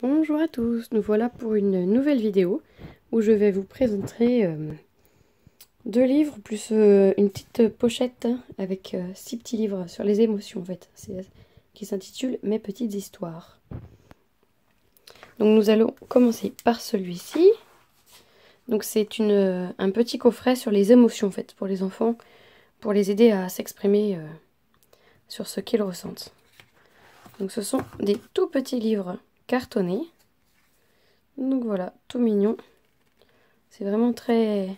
Bonjour à tous, nous voilà pour une nouvelle vidéo où je vais vous présenter deux livres plus une petite pochette avec 6 petits livres sur les émotions en fait, qui s'intitule Mes petites histoires. Donc nous allons commencer par celui-ci. Donc c'est un petit coffret sur les émotions en fait pour les enfants, pour les aider à s'exprimer sur ce qu'ils ressentent. Donc ce sont des tout petits livres cartonnés. Donc voilà, tout mignon. C'est vraiment très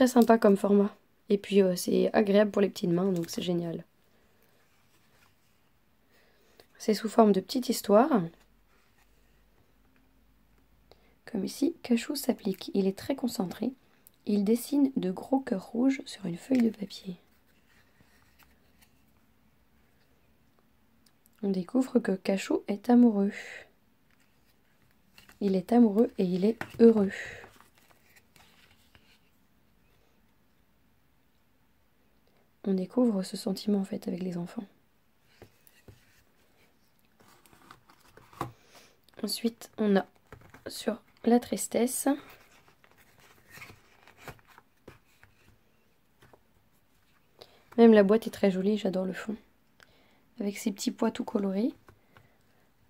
sympa comme format. Et puis c'est agréable pour les petites mains, donc c'est génial. C'est sous forme de petites histoires. Comme ici, Cachou s'applique. Il est très concentré. Il dessine de gros cœurs rouges sur une feuille de papier. On découvre que Cachou est amoureux. Il est amoureux et il est heureux. On découvre ce sentiment en fait avec les enfants. Ensuite, on a sur la tristesse. Même la boîte est très jolie, j'adore le fond. Avec ces petits pois tout colorés.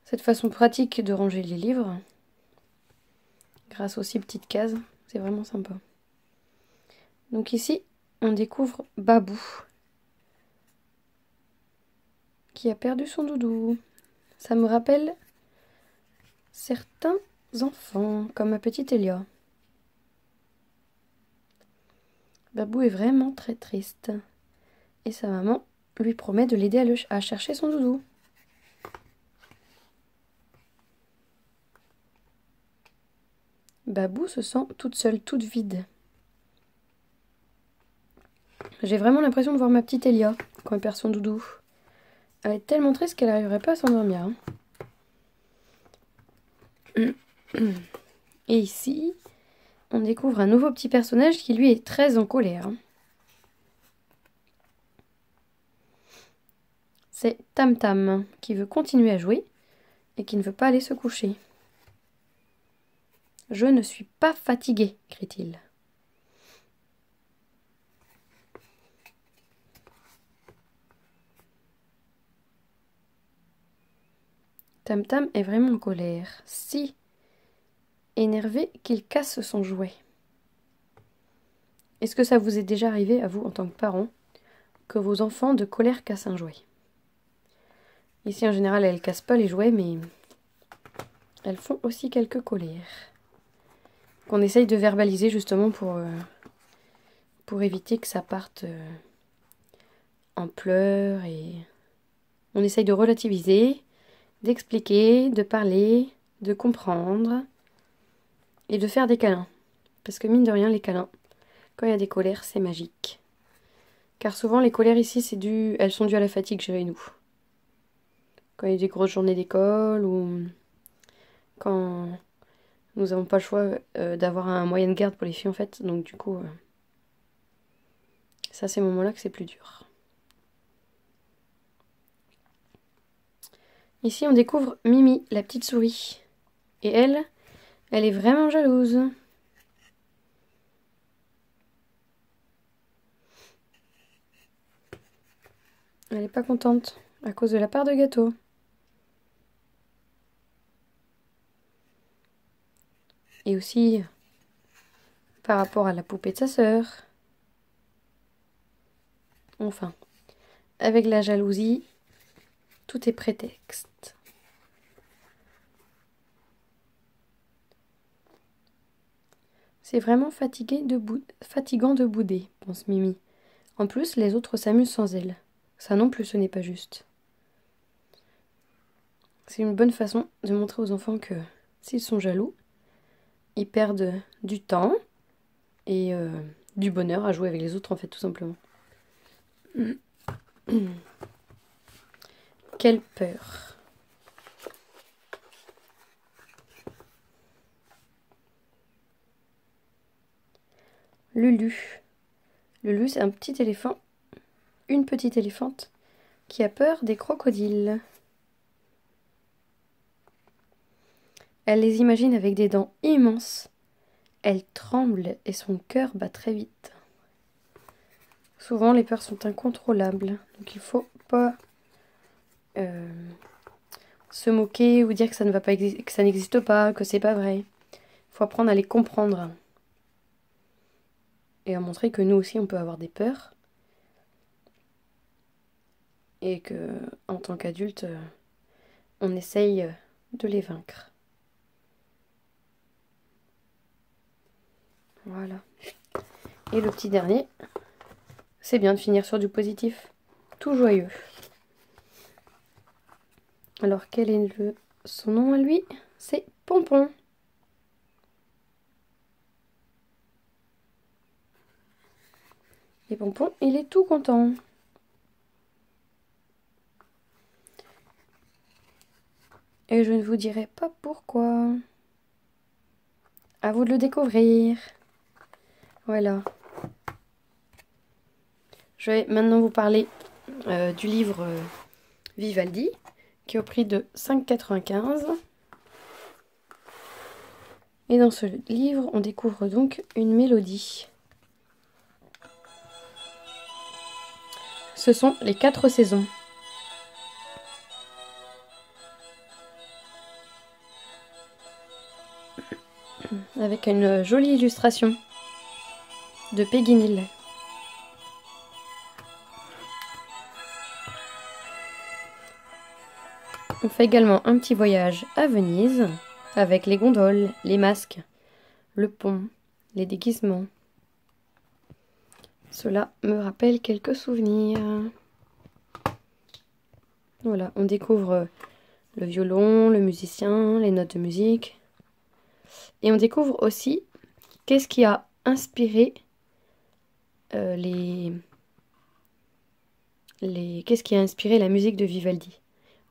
Cette façon pratique de ranger les livres. Grâce aux 6 petites cases, c'est vraiment sympa. Donc ici, on découvre Babou, qui a perdu son doudou. Ça me rappelle certains enfants, comme ma petite Elia. Babou est vraiment très triste. Et sa maman lui promet de l'aider à chercher son doudou. Babou se sent toute seule, toute vide. J'ai vraiment l'impression de voir ma petite Elia quand elle perd son doudou. Elle est tellement triste qu'elle n'arriverait pas à s'endormir. Et ici, on découvre un nouveau petit personnage qui lui est très en colère. C'est Tam Tam qui veut continuer à jouer et qui ne veut pas aller se coucher. « Je ne suis pas fatigué, crie-t-il. Tam Tam est vraiment en colère, si énervé qu'il casse son jouet. Est-ce que ça vous est déjà arrivé, à vous, en tant que parent, que vos enfants de colère cassent un jouet? Ici, en général, elles ne cassent pas les jouets, mais elles font aussi quelques colères. Qu'on essaye de verbaliser, justement, pour éviter que ça parte en pleurs. Et on essaye de relativiser, d'expliquer, de parler, de comprendre et de faire des câlins. Parce que mine de rien, les câlins, quand il y a des colères, c'est magique. Car souvent, les colères ici, elles sont dues à la fatigue chez nous. Quand il y a des grosses journées d'école ou quand nous n'avons pas le choix d'avoir un moyen de garde pour les filles en fait. Donc du coup, c'est à ces moments-là que c'est plus dur. Ici, on découvre Mimi, la petite souris. Et elle est vraiment jalouse. Elle n'est pas contente à cause de la part de gâteau. Et aussi par rapport à la poupée de sa sœur. Enfin, avec la jalousie, tout est prétexte. C'est vraiment fatigant de bouder, pense Mimi. En plus, les autres s'amusent sans elle. Ça non plus, ce n'est pas juste. C'est une bonne façon de montrer aux enfants que s'ils sont jaloux, ils perdent du temps et du bonheur à jouer avec les autres, en fait, tout simplement. Quelle peur! Lulu. Lulu, c'est un petit éléphant, une petite éléphante, qui a peur des crocodiles. Elle les imagine avec des dents immenses. Elle tremble et son cœur bat très vite. Souvent, les peurs sont incontrôlables. Donc, il faut pas se moquer ou dire que ça ne va pas que ça n'existe pas, que c'est pas vrai. Il faut apprendre à les comprendre. Et à montrer que nous aussi, on peut avoir des peurs. Et que, en tant qu'adulte, on essaye de les vaincre. Voilà. Et le petit dernier, c'est bien de finir sur du positif. Tout joyeux. Alors, quel est son nom à lui? C'est Pompon. Et Pompon, il est tout content. Et je ne vous dirai pas pourquoi. À vous de le découvrir. Voilà. Je vais maintenant vous parler du livre Vivaldi, qui est au prix de 5,95 €. Et dans ce livre, on découvre donc une mélodie. Ce sont les 4 saisons. Avec une jolie illustration de Péguinil. On fait également un petit voyage à Venise, avec les gondoles, les masques, le pont, les déguisements. Cela me rappelle quelques souvenirs. Voilà, on découvre le violon, le musicien, les notes de musique. Et on découvre aussi qu'est-ce qui a inspiré qu'est-ce qui a inspiré la musique de Vivaldi.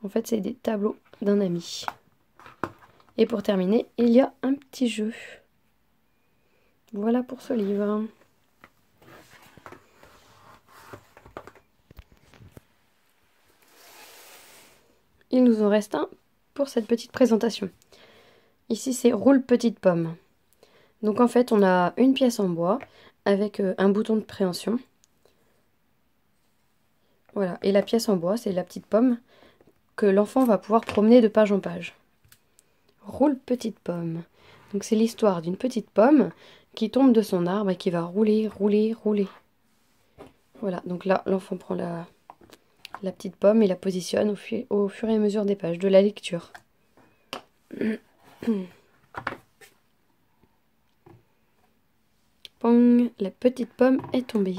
En fait, c'est des tableaux d'un ami. Et pour terminer, il y a un petit jeu. Voilà pour ce livre. Il nous en reste un pour cette petite présentation. Ici, c'est Roule petite pomme. Donc en fait, on a une pièce en bois avec un bouton de préhension. Voilà, et la pièce en bois, c'est la petite pomme que l'enfant va pouvoir promener de page en page. Roule petite pomme. Donc c'est l'histoire d'une petite pomme qui tombe de son arbre et qui va rouler, rouler, rouler. Voilà, donc là, l'enfant prend la petite pomme et la positionne au fur et à mesure des pages de la lecture. Pong, la petite pomme est tombée.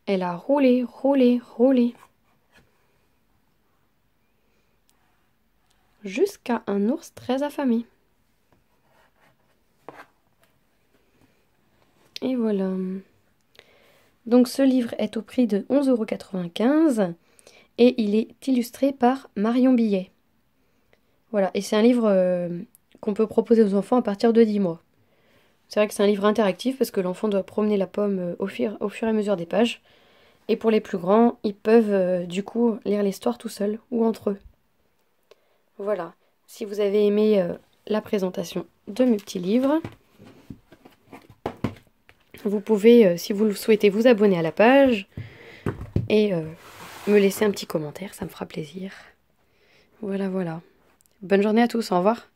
Elle a roulé, roulé, roulé. Jusqu'à un ours très affamé. Et voilà. Donc ce livre est au prix de 11,95 € et il est illustré par Marion Billet. Voilà, et c'est un livre qu'on peut proposer aux enfants à partir de 10 mois. C'est vrai que c'est un livre interactif parce que l'enfant doit promener la pomme au fur et à mesure des pages. Et pour les plus grands, ils peuvent du coup lire l'histoire tout seuls ou entre eux. Voilà, si vous avez aimé la présentation de mes petits livres, vous pouvez, si vous le souhaitez, vous abonner à la page et me laisser un petit commentaire, ça me fera plaisir. Voilà, voilà. Bonne journée à tous, au revoir.